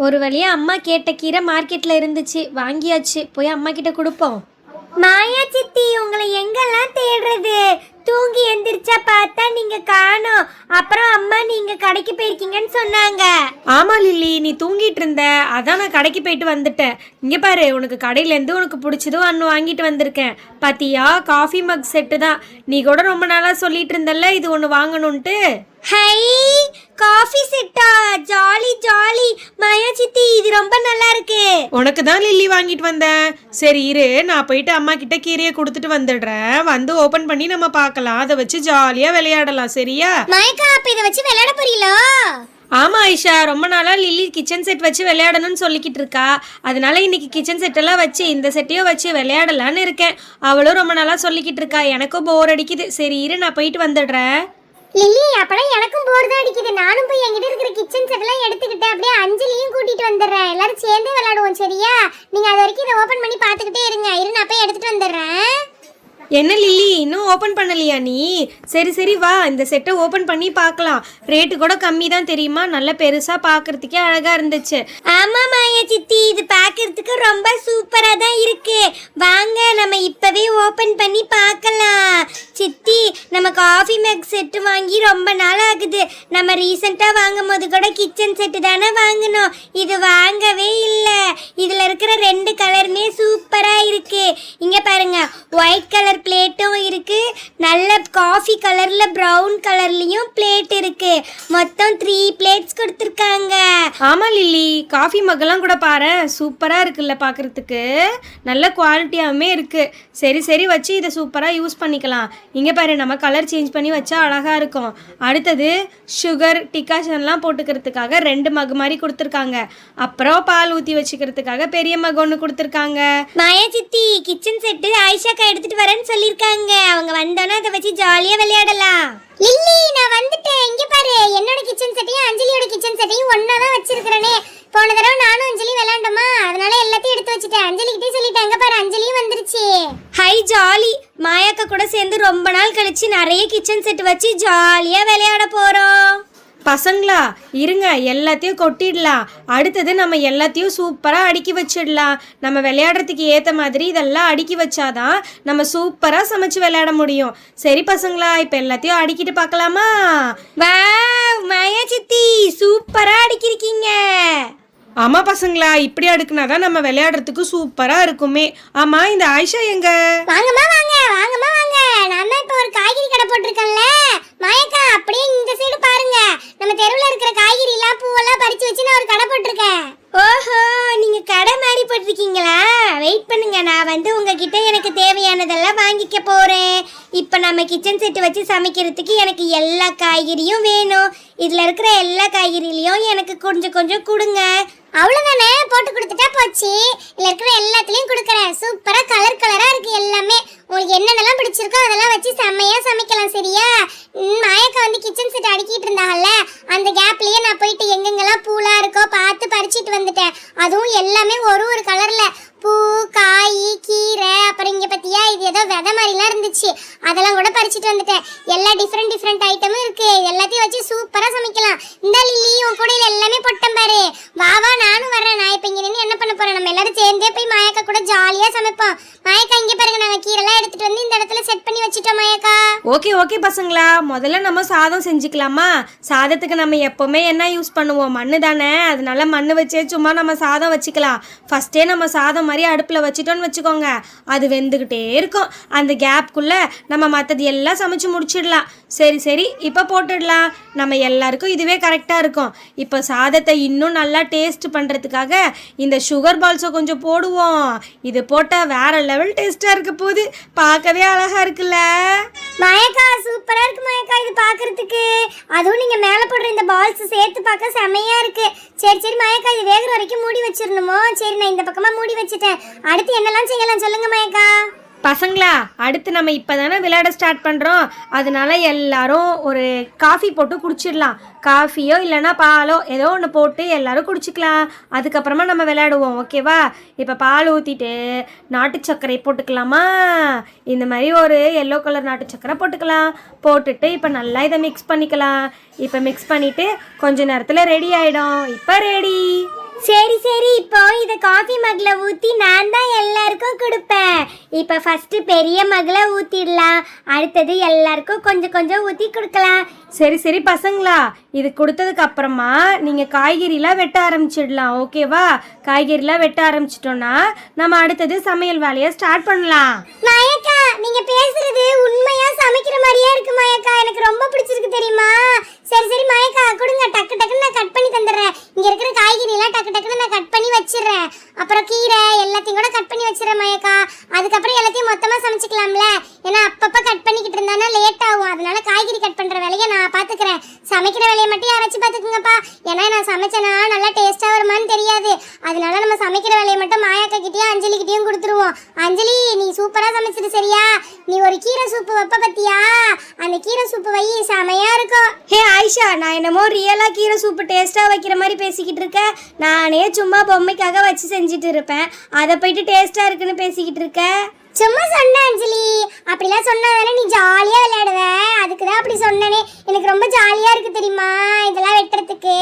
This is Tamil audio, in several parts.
ஒரு வழியா அம்மா கேட்ட கீரை மார்க்கெட்ல இருந்துச்சு, வாங்கியாச்சு. போய் அம்மா கிட்ட கொடுப்போம். மாயா சித்தி, உங்களை எங்கெல்லாம் தேடுறது? தூங்கி எந்திரிச்சா பார்த்தா நீங்க காணோம். அப்புறம் அம்மா நீங்க கடைக்கு போயிருக்கீங்கன்னு சொன்னாங்க. ஆமா லில்லி, நீ தூங்கிட்டு இருந்த, அதான் நான் கடைக்கு போயிட்டு வந்துட்டேன். இங்க பாரு, உனக்கு கடையிலேருந்து உனக்கு பிடிச்சதோ ஒன்று வாங்கிட்டு வந்திருக்கேன். பாத்தியா, காஃபி மக் செட்டு தான். நீ கூட ரொம்ப நாளா சொல்லிட்டு இருந்தல்ல இது ஒன்று வாங்கணும்ட்டு. ஹை, காஃபி செட்டா? Jolly jolly. மாயா சித்தி, இது ரொம்ப நல்லா இருக்கு. உனக்கு தான் லில்லி வாங்கிட்டு வந்தேன். சரி இரு, நான் போயிட்டு அம்மா கிட்ட கீரையை கொடுத்துட்டு வந்துடுறேன். வந்து ஓபன் பண்ணி நம்ம பார்க்கலாம். அதை வச்சு ஜாலியா விளையாடலாம். சரியா மாயக்கா? அப்ப இதை வச்சு விளையாட போறீங்களா? ஆமா ஐஷா, ரொம்ப நாளா லில்லி கிச்சன் செட் வச்சு விளையாடணும்னு சொல்லிக்கிட்டு இருக்கா. அதனால இன்னைக்கு கிச்சன் செட் எல்லாம் வச்சு இந்த செட்டையும் வச்சு விளையாடலான்னு இருக்கேன். அவளும் ரொம்ப நாளா சொல்லிக்கிட்டு இருக்கா. எனக்கும் போர் அடிக்குது. சரி இரு, நான் போயிட்டு வந்துடுறேன். லில்லி, அப்பதான் எனக்கும் போர் தான் அடிக்குது. நானும் போய் என்கிட்ட இருக்கிற கிச்சன் செட் எல்லாம் எடுத்துக்கிட்டு அப்படியே அஞ்சலியும் கூட்டிட்டு வந்துடுறேன். எல்லாரும் சேர்ந்தே விளையாடுவோம். சரியா? நீங்க அது வரைக்கும் இதை ஓபன் பண்ணி பார்த்துக்கிட்டே இருங்க. இரு, நான் போய் எடுத்துட்டு வந்துடுறேன். என்ன லில்லி, இன்னும் ஓபன் பண்ணலையா நீ? சரி சரி வா, இந்த செட்டை ஓபன் பண்ணி பார்க்கலாம். ரேட்டு கூட கம்மி தான் தெரியுமா? நல்ல பெருசா பார்க்கறதுக்கே அழகா இருந்துச்சு. ஆமா மாயா சித்தி, இது பார்க்கறதுக்கு ரொம்ப சூப்பரா தான் இருக்கு. வாங்க நம்ம இப்பவே ஓபன் பண்ணி பார்க்கலாம். சித்தி, நம்ம காஃபி மேக் செட்டு வாங்கி ரொம்ப நாள் ஆகுது. நம்ம ரீசெண்டா வாங்கும் போது கூட கிச்சன் செட்டு தானே வாங்கினோம். இது வாங்கவே இல்லை. இதுல இருக்கிற 2 கலருமே சூப்பரா இருக்கு. இங்க பாருங்க, ஒயிட் கலர் பிளேட்டும் இருக்கு, நல்ல காஃபி கலர்ல பிரவுன் கலர்லயும் பிளேட் இருக்கு. மொத்தம் 3 பிளேட்ஸ் கொடுத்துருக்காங்க. ஆமா லில்லி, காஃபி மக்கெல்லாம் கூட பாரு, சூப்பரா இருக்குல்ல பார்க்கறதுக்கு. நல்ல குவாலிட்டியாகவுமே இருக்கு. சரி சரி, வச்சு இதை சூப்பரா யூஸ் பண்ணிக்கலாம். இங்க பாரு, நம்ம கலர் சேஞ்ச் பண்ணி வச்சா அழகா இருக்கும். அடுத்தது சுகர் டிகாஷன்லாம் போட்டுக்கிறதுக்காக 2 மக் மாதிரி கொடுத்துருக்காங்க. அப்புறம் பால் ஊற்றி வச்சுக்கிறதுக்காக பெரிய மக் ஒன்று கொடுத்துருக்காங்க. மாயா சித்தி, கிச்சன் செட்டு ஆயிஷாக்கா எடுத்துட்டு வரேன்னு சொல்லிருக்காங்க. அவங்க வந்தோன்னா அதை வச்சு ஜாலியா விளையாடலாம். லில்லி, நான் வந்துட்டேன். இங்க பாரு, என்னோட கிச்சன் செட்டையும் அஞ்சலியோட கிச்சன் செட்டையும் ஒண்ணா தான் வச்சிருக்கிறேனே. போன தடவை நானும் அஞ்சலி விளையாண்டோமா, அதனால எல்லாத்தையும் எடுத்து வச்சுட்டேன். அஞ்சலி கிட்டே சொல்லிட்டாங்க பாரு, அஞ்சலியும் வந்துருச்சு. Hi jolly. மாயாக்கா கூட சேர்ந்து ரொம்ப நாள் கழிச்சு நிறைய கிச்சன் செட் வச்சு ஜாலியா விளையாட போறோம். பசங்களா இருங்க, எல்லாத்தையும் கொட்டிடலாம். அடுத்தது நம்ம எல்லாத்தையும் சூப்பராக அடுக்கி வச்சிடலாம். நம்ம விளையாடுறதுக்கு ஏற்ற மாதிரி இதெல்லாம் அடுக்கி வச்சாதான் நம்ம சூப்பராக சமைச்சு விளையாட முடியும். சரி பசங்களா, இப்போ எல்லாத்தையும் அடுக்கிட்டு பார்க்கலாமா? வாவ், மாயா சித்தி சூப்பரா அடுக்கிருக்கீங்க. ஆமா பசங்களா, இப்படி அடுக்குனாதான் நம்ம விளையாடுறதுக்கு சூப்பரா இருக்குமே. ஆமா, இந்த ஆயிஷா எங்க? வாங்கம்மா வாங்க, வாங்கம்மா வாங்க. நான் தான் இப்போ ஒரு காய்கறி கடை போட்டிருக்கேன்ல மாயக்கா, அப்படியே இந்த சைடு பாருங்க. நம்ம தெருவில் இருக்கிற காய்கறி எல்லாம் பூவெல்லாம் பறிச்சு வச்சு நான் ஒரு கடை போட்டிருக்கேன். ஓஹோ, நீங்க கடை மாதிரி போட்டிருக்கீங்களா? வெயிட் பண்ணுங்க, நான் வந்து உங்ககிட்ட எனக்கு தேவையானதெல்லாம் வாங்கிக்க போறேன். இப்போ நம்ம கிச்சன் செட்டு வச்சு சமைக்கிறதுக்கு எனக்கு எல்லா காய்கறியும் வேணும். இதுல இருக்கிற எல்லா காய்கறிலையும் எனக்கு கொஞ்சம் கொஞ்சம் கொடுங்க. அவ்வளவுதானே, போட்டு கொடுத்துட்டா போச்சு. இதுல இருக்கிற எல்லாத்துலயும் கொடுக்குறேன். சூப்பரா கலர் கலரா இருக்கு எல்லாமே. உங்களுக்கு என்னென்னலாம் பிடிச்சிருக்கோ அதெல்லாம் வச்சு செம்மையா சமைக்கலாம். சரியா? மாயக்கா வந்து கிச்சன் செட் அடுக்கிட்டு இருந்தாங்கல்ல, அந்த கேப்லயே நான் போயிட்டு எங்கெங்கெல்லாம் பூலாம் இருக்கோ பார்த்து பறிச்சிட்டு வந்துட்டேன். அதுவும் எல்லாமே ஒரு கலர்ல, பூ, காய், கீரை, அப்புறம் இங்க பத்தியா இது ஏதோ விதை மாதிரிலாம் இருந்துச்சு, அதெல்லாம் கூட பறிச்சிட்டு வந்துட்டேன். எல்லா டிஃப்ரெண்ட் ஐட்டமும் இருக்கு. எல்லாத்தையும் வச்சு சூப்பரா சமைக்கலாம். இந்த லில்லி, உன் கூட இது எல்லாமே பொட்டம் பாரு. வா வா, நானும் வரேன். நான் இப்ப இங்க நின்று என்ன பண்ண போறேன்? நம்ம எல்லாரும் சேர்ந்தே போய் மாயக்கா கூட ஜாலியா சமைப்போம். மாயக்கா, இங்க பாருங்க, நாங்க கீரைலாம் எடுத்துட்டு வந்து இந்த இடத்துல செட் பண்ணி வச்சுட்டோம். மாயக்கா, ஓகே ஓகே பசங்களா, முதல்ல நம்ம சாதம் செஞ்சுக்கலாமா? சாதத்துக்கு நம்ம எப்போவுமே என்ன யூஸ் பண்ணுவோம்? மண்ணு தானே. அதனால மண்ணு வச்சே சும்மா நம்ம சாதம் வச்சுக்கலாம். ஃபஸ்ட்டே நம்ம சாதம் மாதிரி அடுப்பில் வச்சுட்டோன்னு வச்சுக்கோங்க, அது வெந்துக்கிட்டே இருக்கும். அந்த கேப்குள்ளே நம்ம மற்றது எல்லாம் சமைச்சு முடிச்சிடலாம். சரி சரி, இப்போ போட்டுடலாம். நம்ம எல்லாருக்கும் இதுவே கரெக்டாக இருக்கும். இப்போ சாதத்தை இன்னும் நல்லா டேஸ்ட் பண்ணுறதுக்காக இந்த சுகர் பால்ஸை கொஞ்சம் போடுவோம். இது போட்டால் வேற லெவல் டேஸ்ட்டாக இருக்க போகுது. பார்க்கவே அழகாக இருக்குல்ல மாயக்கா? சூப்பரா இருக்கு மாயக்கா இது பார்க்கறதுக்கு. அதுவும் நீங்க மேலே போடுற இந்த பால்ஸ் சேர்த்து பார்க்க செமையா இருக்கு. சரி சரி மாயக்கா, இது வேகிற வரைக்கும் மூடி வச்சிடணுமோ? சரி, நான் இந்த பக்கமா மூடி வச்சுட்டேன். அடுத்து என்னெல்லாம் செய்யலாம் சொல்லுங்க மாயக்கா. பசங்களா, அடுத்து நம்ம இப்போ தானே விளையாட ஸ்டார்ட் பண்ணுறோம். அதனால எல்லாரும் ஒரு காஃபி போட்டு குடிச்சிடலாம். காஃபியோ இல்லைன்னா பாலோ ஏதோ ஒன்று போட்டு எல்லாரும் குடிச்சிக்கலாம். அதுக்கப்புறமா நம்ம விளையாடுவோம். ஓகேவா? இப்போ பால் ஊற்றிட்டு நாட்டு சர்க்கரை போட்டுக்கலாமா? இந்த மாதிரி ஒரு எல்லோ கலர் நாட்டு சர்க்கரை போட்டுக்கலாம். போட்டுட்டு இப்போ நல்லா இதை மிக்ஸ் பண்ணிக்கலாம். இப்போ மிக்ஸ் பண்ணிவிட்டு கொஞ்ச நேரத்தில் ரெடி ஆகிடும். இப்போ ரெடி. சரி சரி, இப்போ இத காஃபி மக்ல ஊத்தி நான் தான் எல்லாருக்கும் கொடுப்பேன். இப்போ ஃபர்ஸ்ட் பெரிய மக்ல ஊத்திடலாம், அடுத்தது எல்லாருக்கும் கொஞ்சம் கொஞ்சம் ஊத்தி கொடுக்கலாம். சரி சரி பசங்களா, இது கொடுத்ததுக்கு அப்புறமா நீங்கள் காய்கறிலாம் வெட்ட ஆரம்பிச்சிடலாம். ஓகேவா? காய்கறிலாம் வெட்ட ஆரம்பிச்சிட்டோன்னா நம்ம அடுத்தது சமையல் வேலையை ஸ்டார்ட் பண்ணலாம். மாயக்கா, நீங்க பேசுறது உண்மையா சமைக்கிற மாதிரியே இருக்கு மாயக்கா. எனக்கு ரொம்ப பிடிச்சிருக்கு தெரியுமா? சரி சரி மாயக்கா, கொடுங்க, டக்கு டக்குன்னு நான் கட் பண்ணி தந்துடுறேன். இங்க இருக்கிற காய்கறி எல்லாம் டக்கு டக்குன்னு நான் கட் பண்ணி வச்சிடுறேன். அப்புறம் கீரை எல்லாத்தையும் கூட கட் பண்ணி வச்சிடுறேன் மாயக்கா. அதுக்கப்புறம் எல்லாத்தையும் மொத்தமா சமைச்சுக்கலாம்ல. ஏன்னா அப்பப்ப கட் பண்ணிக்கிட்டு இருந்தானா லேட் ஆகும். அதனால காய்கறி கட் பண்ற வேலையை நான் பாத்துக்கிறேன். சமைக்கிற வேலையை மட்டும் யாராச்சும் பாத்துக்குங்கப்பா. ஏன்னா நான் சமைச்சேனா நல்லா டேஸ்டா வருமான்னு தெரியாது. அதனால நம்ம சமைக்கிற வேலையை மட்டும் மாயாக்கா கிட்டயும் அஞ்சலி கிட்டயும் கொடுத்துருவோம். அஞ்சலி, நீ சூப்பரா சமைச்சிட்டு சரியா? நீ ஒரு கீரை சூப்பு வைப்ப பத்தியா? அந்த கீரை சூப்பு வை, செமையா இருக்கும். ஹே ஆயிஷா, நான் என்னமோ ரியலாக கீரை சூப்பு டேஸ்ட்டாக வைக்கிற மாதிரி பேசிக்கிட்டு இருக்கேன். நானே சும்மா பொம்மைக்காக வச்சு செஞ்சுட்டு இருப்பேன், அதை போயிட்டு டேஸ்ட்டாக இருக்குன்னு பேசிக்கிட்டு இருக்கேன். சும்மா சொன்ன அஞ்சலி, அப்படிலாம் சொன்னாதானே நீ ஜாலியா விளையாடுவ. அதுக்கு தான் அப்படி சொன்னனே. எனக்கு ரொம்ப ஜாலியா இருக்கு தெரியுமா இதெல்லாம் வெட்டுறதுக்கு.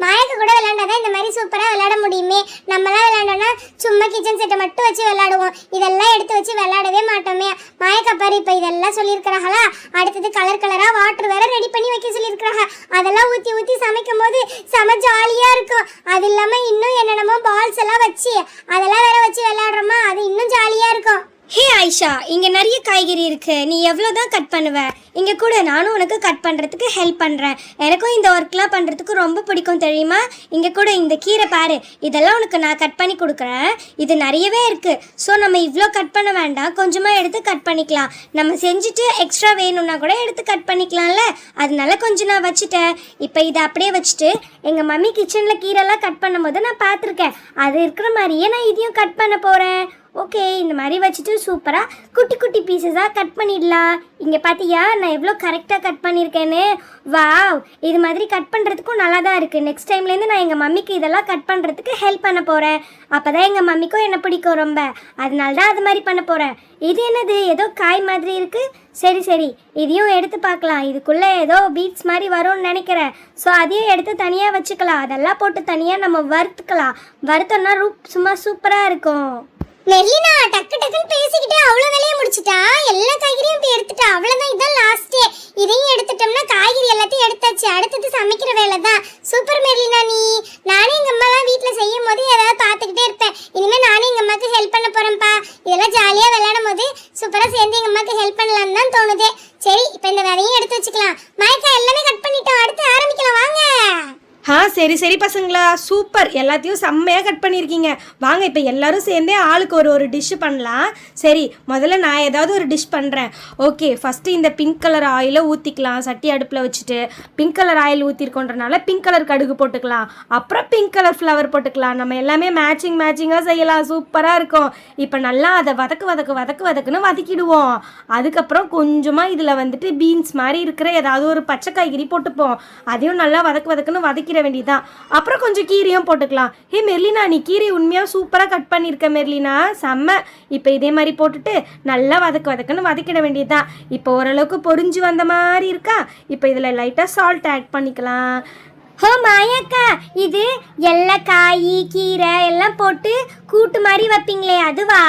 மாயக்க கூட விளையாண்டாதான் இந்த மாதிரி சூப்பரா விளையாட முடியுமே. நம்மலாம் விளையாண்டோம்னா சும்மா கிச்சன் செட்டை மட்டும் வச்சு விளையாடுவோம், இதெல்லாம் எடுத்து வச்சு விளையாடவே மாட்டோமே. மாயக்கா பாரு, இப்போ இதெல்லாம் சொல்லியிருக்கிறாங்களா, அடுத்தது கலர் கலரா வாட்டர் வேற ரெடி பண்ணி வைக்க சொல்லியிருக்கிறாங்க. அதெல்லாம் ஊற்றி ஊற்றி சமைக்கும் போது செம ஜாலியா இருக்கும். அது இல்லாம இன்னும் என்னென்னமோ பால்ஸ் எல்லாம் வச்சு அதெல்லாம் வேற வச்சு விளையாடுறோமா, அது இன்னும் ஜாலியா இருக்கும். ஹே ஆயிஷா, இங்கே நிறைய காய்கறி இருக்கு, நீ எவ்வளோ தான் கட் பண்ணுவ? இங்கே கூட நானும் உனக்கு கட் பண்ணுறதுக்கு ஹெல்ப் பண்ணுறேன். எனக்கும் இந்த ஒர்க்லாம் பண்ணுறதுக்கு ரொம்ப பிடிக்கும் தெரியுமா? இங்கே கூட இந்த கீரை பாரு, இதெல்லாம் உனக்கு நான் கட் பண்ணி கொடுக்குறேன். இது நிறையவே இருக்குது. ஸோ நம்ம இவ்வளோ கட் பண்ண வேண்டாம், கொஞ்சமாக எடுத்து கட் பண்ணிக்கலாம். நம்ம செஞ்சுட்டு எக்ஸ்ட்ரா வேணும்னா கூட எடுத்து கட் பண்ணிக்கலாம்ல. அதனால கொஞ்சம் நான் வச்சுட்டேன். இப்போ இதை அப்படியே வச்சுட்டு எங்கள் மம்மி கிச்சனில் கீரைலாம் கட் பண்ணும்போது நான் பார்த்துருக்கேன். அது இருக்கிற மாதிரியே நான் இதையும் கட் பண்ண போகிறேன். ஓகே, இந்த மாதிரி வச்சுட்டு சூப்பராக குட்டி குட்டி பீசஸாக கட் பண்ணிடலாம். இங்கே பார்த்தியா நான் எவ்வளோ கரெக்டாக கட் பண்ணியிருக்கேன்னு? வாவ், இது மாதிரி கட் பண்ணுறதுக்கும் நல்லா தான் இருக்குது. நெக்ஸ்ட் டைம்லேருந்து நான் எங்கள் மம்மிக்கு இதெல்லாம் கட் பண்ணுறதுக்கு ஹெல்ப் பண்ண போகிறேன். அப்போ தான் எங்கள் மம்மிக்கும் என்ன பிடிக்கும் ரொம்ப. அதனால தான் அது மாதிரி பண்ண போகிறேன். இது என்னது, ஏதோ காய் மாதிரி இருக்குது. சரி சரி, இதையும் எடுத்து பார்க்கலாம். இதுக்குள்ளே ஏதோ பீட்ஸ் மாதிரி வரும்னு நினைக்கிறேன். ஸோ அதையும் எடுத்து தனியாக வச்சுக்கலாம். அதெல்லாம் போட்டு தனியாக நம்ம வறுத்துக்கலாம். வறுத்தோன்னா சும்மா சூப்பராக இருக்கும். மெர்லினா, டக்கு டக்குன்னு பேசிக்கிட்டே அவ்வளோ வேலையை முடிச்சிட்டா. எல்லா காய்கறியும் இப்போ எடுத்துட்டா. அவ்வளோதான், இதான் லாஸ்ட்டே. இதையும் எடுத்துட்டோம்னா காய்கறி எல்லாத்தையும் எடுத்தாச்சு. அடுத்தது சமைக்கிற வேலை தான். சூப்பர் மெர்லினா நீ. நானே எங்கள் அம்மாலாம் வீட்டில் செய்யும் போது ஏதாவது பார்த்துக்கிட்டே இருப்பேன். இனிமேல் நானே எங்கள் அம்மாவுக்கு ஹெல்ப் பண்ண போகிறேன்ப்பா. இதெல்லாம் ஜாலியாக விளையாடும் போது சூப்பராக சேர்ந்து எங்கள் அம்மாவுக்கு ஹெல்ப் பண்ணலான்னு தான் தோணுது. சரி, இப்போ இந்த வேலையும் எடுத்து வச்சுக்கலாம். மாயக்கா, எல்லாமே கட் பண்ணிட்டோம், அடுத்து ஆரம்பிக்கலாம் வாங்க. சரி சரி பசங்களா, சூப்பர், எல்லாத்தையும் செம்மையாக கட் பண்ணியிருக்கீங்க. வாங்க இப்போ எல்லாரும் சேர்ந்தே ஆளுக்கு ஒரு டிஷ்ஷு பண்ணலாம். சரி, முதல்ல நான் ஏதாவது ஒரு டிஷ் பண்ணுறேன். ஓகே, ஃபஸ்ட்டு இந்த பிங்க் கலர் ஆயிலை ஊற்றிக்கலாம். சட்டி அடுப்பில் வச்சுட்டு பிங்க் கலர் ஆயில் ஊற்றிருக்கோன்றனால பிங்க் கலர் கடுகு போட்டுக்கலாம். அப்புறம் பிங்க் கலர் ஃப்ளவர் போட்டுக்கலாம். நம்ம எல்லாமே மேட்சிங்காக செய்யலாம். சூப்பராக இருக்கும். இப்போ நல்லா அதை வதக்குன்னு வதக்கிடுவோம். அதுக்கப்புறம் கொஞ்சமாக இதில் வந்துட்டு பீன்ஸ் மாதிரி இருக்கிற ஏதாவது ஒரு பச்சை காய்கறி போட்டுப்போம். அதையும் நல்லா வதக்குன்னு வதக்கிட வேண்டியதான். அப்புறம் கொஞ்சம் கீரையும் போட்டுக்கலாம். ஹே மெர்லினா, நீ கீரை உண்மையாக சூப்பராக கட் பண்ணியிருக்க மெர்லினா, செம்ம. இப்போ இதே மாதிரி போட்டுட்டு நல்லா வதக்குன்னு வதக்கிட வேண்டியதுதான். இப்போ ஓரளவுக்கு பொரிஞ்சு வந்த மாதிரி இருக்கா. இப்போ இதில் லைட்டாக சால்ட் ஆட் பண்ணிக்கலாம். ஹோ மாயாக்கா, இது எல்லா காய் கீரை எல்லாம் போட்டு கூட்டு மாதிரி வைப்பீங்களே, அதுவா?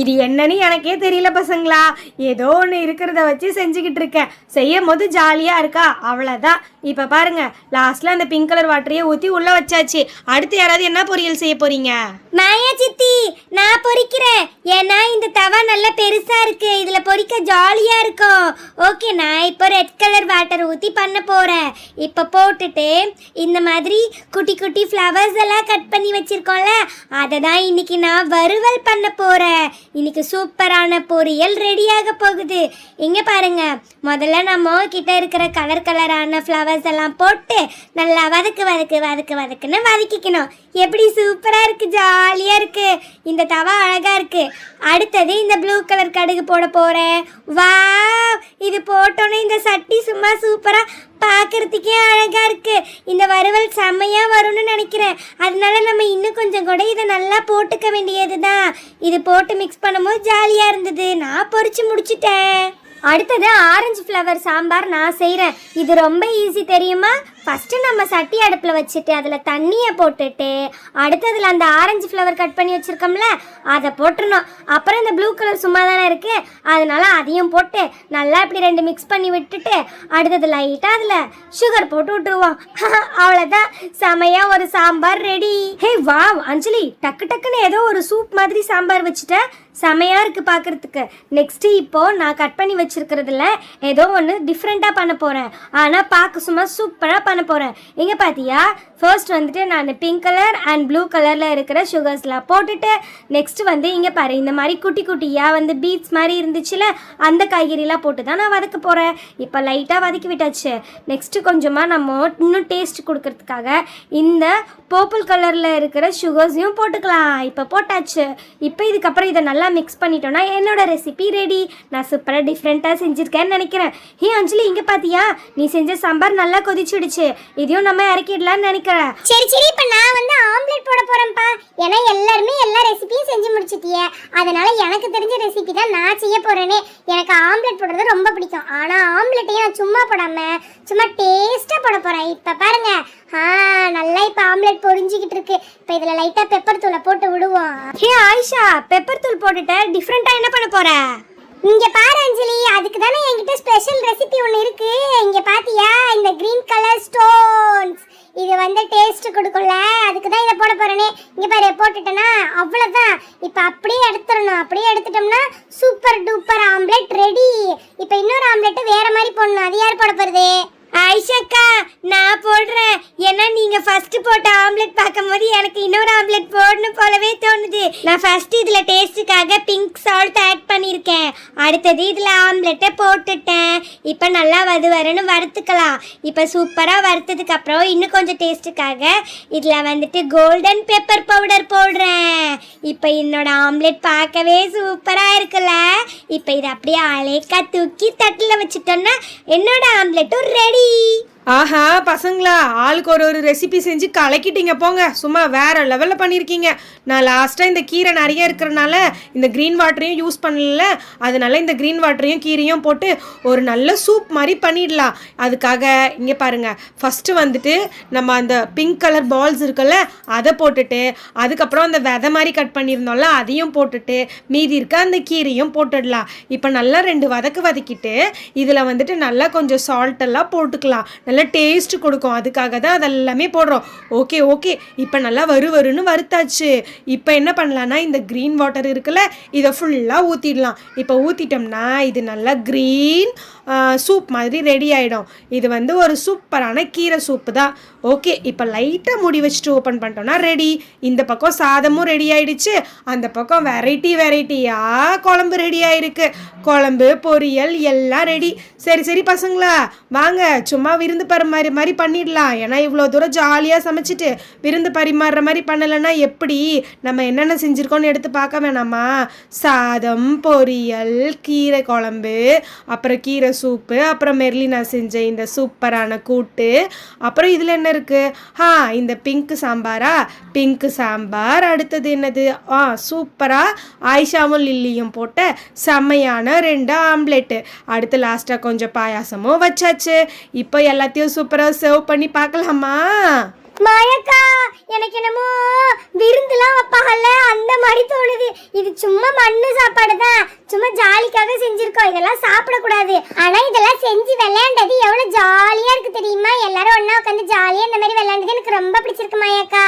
இது என்னன்னு எனக்கே தெரியல பசங்களா. ஏதோ ஒன்று இருக்கிறத வச்சு செஞ்சுக்கிட்டு இருக்கேன். செய்யும் போது ஜாலியாக இருக்கா, அவ்வளோதான். இப்போ பாருங்க, லாஸ்ட்டில் அந்த பிங்க் கலர் வாட்டரையே ஊற்றி உள்ளே வச்சாச்சு. அடுத்து யாராவது என்ன பொரியல் செய்ய போறீங்க? மாயா சித்தி, நான் பொரிக்கிறேன். ஏன்னா இந்த தவா நல்லா பெருசா இருக்கு, இதுல பொரிக்க ஜாலியா இருக்கும். ஓகே, நான் இப்போ ரெட் கலர் வாட்டர் ஊற்றி பண்ண போறேன். இப்போ போட்டுட்டு இந்த மாதிரி குட்டி குட்டி ஃப்ளவர்ஸ் எல்லாம் கட் பண்ணி வச்சிருக்கோம்ல, அதை தான் இன்னைக்கு நான் வறுவல் பண்ண போறேன். இன்னைக்கு சூப்பரான பொரியல் ரெடியாக போகுது. இங்க பாருங்க, முதல்ல நம்ம கிட்ட இருக்கிற கலர் கலரான ஃப்ளவர்ஸ் எல்லாம் போட்டு நல்லா வதக்குன்னு வதக்கிக்கணும். எப்படி சூப்பரா இருக்கு, ஜாலியா இருக்கு. இந்த தவா அழகா இருக்கு. அடுத்தது இந்த ப்ளூ கலர் கடுகு போட போறேன். வாவ், இது போட்டோன்னே இந்த சட்டி சும்மா சூப்பரா பார்க்கறதுக்கே அழகா இருக்கு. இந்த வறுவல் செம்மையா வரும்னு நினைக்கிறேன். அதனால நம்ம இன்னும் கொஞ்சம் கூட இதை நல்லா போட்டுக்க வேண்டியதுதான். இது போட்டு மிக்ஸ் பண்ணும்போது ஜாலியா இருந்தது. நான் பொரிச்சு முடிச்சிட்டேன். அடுத்தது ஆரஞ்சு ஃப்ளவர் சாம்பார் நான் செய்கிறேன். இது ரொம்ப ஈஸி தெரியுமா? ஃபஸ்ட்டு நம்ம சட்டி அடுப்பில் வச்சுட்டு அதில் தண்ணியை போட்டுட்டு அடுத்ததில் அந்த ஆரஞ்சு ஃப்ளவர் கட் பண்ணி வச்சுருக்கோம்ல அதை போட்டுருணும். அப்புறம் இந்த ப்ளூ கலர் சும்மா தானே இருக்குது, அதனால அதையும் போட்டு நல்லா இப்படி 2 மிக்ஸ் பண்ணி விட்டுட்டு அடுத்தது லைட்டாக அதில் சுகர் போட்டு விட்டுருவோம். அவ்வளோதான், செமையாக ஒரு சாம்பார் ரெடி. ஹே வாவ் அஞ்சலி, டக்கு டக்குன்னு ஏதோ ஒரு சூப் மாதிரி சாம்பார் வச்சுட்டேன், செமையாக இருக்குது பார்க்குறதுக்கு. நெக்ஸ்ட்டு இப்போது நான் கட் பண்ணி வச்சுருக்கிறதுல ஏதோ ஒன்று டிஃப்ரெண்ட்டாக பண்ண போகிறேன், ஆனால் பார்க்க சும்மா சூப்பராக பண்ண போகிறேன். இங்கே பார்த்தியா, ஃபர்ஸ்ட் வந்துட்டு நான் பிங்க் கலர் அண்ட் ப்ளூ கலரில் இருக்கிற சுகர்ஸ்லாம் போட்டுட்டு நெக்ஸ்ட்டு வந்து இங்கே பாரு இந்த மாதிரி குட்டி குட்டியாக வந்து பீட்ஸ் மாதிரி இருந்துச்சுல அந்த காய்கறிலாம் போட்டு தான் நான் வதக்க போகிறேன். இப்போ லைட்டாக வதக்கி விட்டாச்சு. நெக்ஸ்ட்டு கொஞ்சமாக நம்ம இன்னும் டேஸ்ட் கொடுக்கறதுக்காக இந்த பர்பிள் கலரில் இருக்கிற சுகர்ஸையும் போட்டுக்கலாம். இப்போ போட்டாச்சு. இப்போ இதுக்கப்புறம் இதை நல்லா மிக்ஸ் பண்ணிட்டோன்னா என்னோட ரெசிபி ரெடி. நான் சூப்பராக டிஃப்ரெண்ட்டாக செஞ்சுருக்கேன்னு நினைக்கிறேன். ஹே அஞ்சலி, இங்கே பார்த்தியா, நீ செஞ்ச சாம்பார் நல்லா கொதிச்சுடுச்சு. இதையும் நம்ம இறக்கிடலான்னு நினைக்கிறேன். சரி சரி, இப்போ நான் வந்து ஆம்லெட் போட போறேன்ப்பா. ஏன்னா எல்லாருமே எல்லா ரெசிபியும் செஞ்சு முடிச்சிட்டியே, அதனால எனக்கு தெரிஞ்ச ரெசிபி தான் நான் செய்ய போறேனே. எனக்கு ஆம்லெட் போடுறது ரொம்ப பிடிக்கும். ஆனா ஆம்லெட்டையும் நான் சும்மா போடாம சும்மா டேஸ்டா போட போறேன். இப்ப பாருங்க, நல்லா இப்ப ஆம்லெட் பொரிஞ்சுக்கிட்டு இருக்கு. இப்ப இதுல லைட்டா பெப்பர் தூளை போட்டு விடுவோம். ஹே ஆயிஷா, பெப்பர் தூள் போட்டுட்டு டிஃப்ரெண்டா என்ன பண்ண போற? இங்க பாரு அஞ்சலி, அதுக்கு தானே என்கிட்ட ஸ்பெஷல் ரெசிபி ஒன்று இருக்கு. இங்க பாத்தியா, இந்த கிரீன் கலர் ஸ்டோன்ஸ், இது வந்து டேஸ்ட் கொடுக்கும்ல, அதுக்கு தான் இதை போட போறேனே. இங்க பாரு, போட்டுட்டேன்னா அவ்வளோதான். இப்போ அப்படியே எடுத்துடணும். அப்படியே எடுத்துட்டோம்னா சூப்பர் டூப்பர் ஆம்லெட் ரெடி. இப்போ இன்னொரு ஆம்லெட் வேற மாதிரி போடணும். அது யார் போட போறது? ஆயிஷாக்கா, நான் போடுறேன். ஏன்னா நீங்க ஃபர்ஸ்ட் போட்ட ஆம்லெட் பார்க்கும்போது எனக்கு இன்னொரு ஆம்லெட் போடணும் போலவே தோணுது. நான் ஃபர்ஸ்ட் இதுல டேஸ்ட்டுக்காக பிங்க் சால்ட் ஆட் பண்ணியிருக்கேன். அடுத்தது இதுல ஆம்லெட்டை போட்டுட்டேன். இப்போ நல்லா வரன்னு வறுத்துக்கலாம். இப்போ சூப்பராக வறுத்ததுக்கு அப்புறம் இன்னும் கொஞ்சம் டேஸ்ட்டுக்காக இதுல வந்துட்டு கோல்டன் பெப்பர் பவுடர் போடுறேன். இப்போ என்னோட ஆம்லெட் பார்க்கவே சூப்பராக இருக்குல்ல. இப்போ இதை அப்படியே அழைக்கா தூக்கி தட்டில் வச்சுட்டோன்னா என்னோட ஆம்லெட்டும் ரெடி. ஆஹா பசங்களா, ஆளுக்கு ஒரு ரெசிபி செஞ்சு கலக்கிட்டீங்க போங்க. சும்மா வேற லெவலில் பண்ணியிருக்கீங்க. நான் லாஸ்ட்டாக இந்த கீரை நிறைய இருக்கிறனால இந்த க்ரீன் வாட்டரையும் யூஸ் பண்ணல, அதனால இந்த க்ரீன் வாட்டரையும் கீரையும் போட்டு ஒரு நல்ல சூப் மாதிரி பண்ணிடலாம். அதுக்காக இங்கே பாருங்கள், ஃபஸ்ட்டு வந்துட்டு நம்ம அந்த பிங்க் கலர் பால்ஸ் இருக்குல்ல அதை போட்டுட்டு அதுக்கப்புறம் அந்த விதை மாதிரி கட் பண்ணியிருந்தோம்ல அதையும் போட்டுட்டு மீதி இருக்க அந்த கீரையும் போட்டுடலாம். இப்போ நல்லா 2 வதக்கிட்டு இதில் வந்துட்டு நல்லா கொஞ்சம் சால்ட்டெல்லாம் போட்டுக்கலாம். நல்லா டேஸ்ட் கொடுக்கும், அதுக்காக தான் அதெல்லாமே போடுறோம். ஓகே ஓகே, இப்போ நல்லா வருன்னு வறுத்தாச்சு. இப்போ என்ன பண்ணலான்னா இந்த க்ரீன் வாட்டர் இருக்குல்ல இதை ஃபுல்லாக ஊற்றிடலாம். இப்போ ஊற்றிட்டோம்னா இது நல்லா க்ரீன் சூப் மாதிரி ரெடி ஆகிடும். இது வந்து ஒரு சூப்பரான கீரை சூப்பு தான். ஓகே, இப்போ லைட்டாக மூடி வச்சுட்டு ஓப்பன் பண்ணிட்டோம்னா ரெடி. இந்த பக்கம் சாதமும் ரெடி ஆகிடுச்சு, அந்த பக்கம் வெரைட்டியாக குழம்பு ரெடி ஆகிருக்கு. குழம்பு பொரியல் எல்லாம் ரெடி. சரி பசங்களா, வாங்க சும்மா விருந்து பரிமாற மாதிரி பண்ணிடலாம். ஏன்னா இவ்வளோ தூரம் ஜாலியாக சமைச்சிட்டு விருந்து பரிமாறுற மாதிரி பண்ணலைன்னா எப்படி? நம்ம என்னென்ன செஞ்சுருக்கோன்னு எடுத்து பார்க்க வேணாமா? சாதம், பொரியல், கீரை குழம்பு, அப்புறம் கீரை சூப்பு, அப்புறம் மெர்லினா செஞ்ச இந்த சூப்பரான கூட்டு, அப்புறம் இதில் என்ன இருக்குது? இந்த பிங்க் சாம்பார். அடுத்தது என்னது? சூப்பராக ஆயிஷாவும் லில்லியும் போட்ட செம்மையான 2 ஆம்லெட்டு. அடுத்து லாஸ்ட்டாக கொஞ்சம் பாயாசமும் வச்சாச்சு. இப்போ எல்லாத்தையும் சூப்பராக சர்வ் பண்ணி பார்க்கலாமா? மாயக்கா, எனக்கு என்னமோ விருந்துலாம் வைப்பாங்கல்ல அந்த மாதிரி தோணுது. இது சும்மா மண்ணு சாப்பாடு தான், சும்மா ஜாலிக்காக செஞ்சிருக்கோம். இதெல்லாம் சாப்பிடக்கூடாது. ஆனா இதெல்லாம் செஞ்சு விளையாண்டது எவ்வளவு ஜாலியா இருக்கு தெரியுமா? எல்லாரும் ஒண்ணா உட்காந்து ஜாலியா இந்த மாதிரி விளையாண்டது எனக்கு ரொம்ப பிடிச்சிருக்கு மாயக்கா.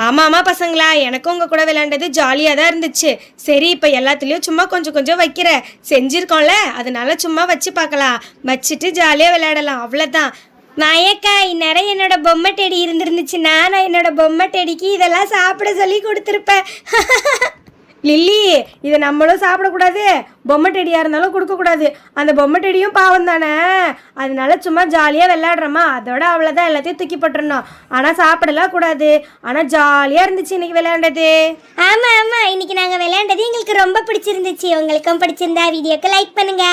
ஆமாம் பசங்களா, எனக்கும் உங்கள் கூட விளையாண்டது ஜாலியாக தான் இருந்துச்சு. சரி, இப்போ எல்லாத்துலேயும் சும்மா கொஞ்சம் வைக்கிற செஞ்சுருக்கோம்ல, அதனால சும்மா வச்சு பார்க்கலாம். வச்சுட்டு ஜாலியாக விளையாடலாம், அவ்வளோதான். மாயக்கா, இந்நேரம் என்னோட பொம்மை டெடி இருந்துருந்துச்சுன்னா நான் என்னோட பொம்மை டெடிக்கு இதெல்லாம் சாப்பிட சொல்லி கொடுத்துருப்பேன். லில்லி, இதை நம்மளும் சாப்பிடக்கூடாது, பொம்மை டெடியாக இருந்தாலும் கொடுக்கக்கூடாது. அந்த பொம்மை டெடியும் பாவம் தானே, அதனால சும்மா ஜாலியாக விளையாடுறோமா, அதோட அவ்வளோதான், எல்லாத்தையும் தூக்கி போட்டுறணும். ஆனால் சாப்பிடலாம் கூடாது. ஆனால் ஜாலியாக இருந்துச்சு இன்னைக்கு விளையாண்டது. ஆமாம், இன்னைக்கு நாங்கள் விளையாண்டது எங்களுக்கு ரொம்ப பிடிச்சிருந்துச்சு. உங்களுக்கும் பிடிச்சிருந்தா வீடியோக்கு லைக் பண்ணுங்க.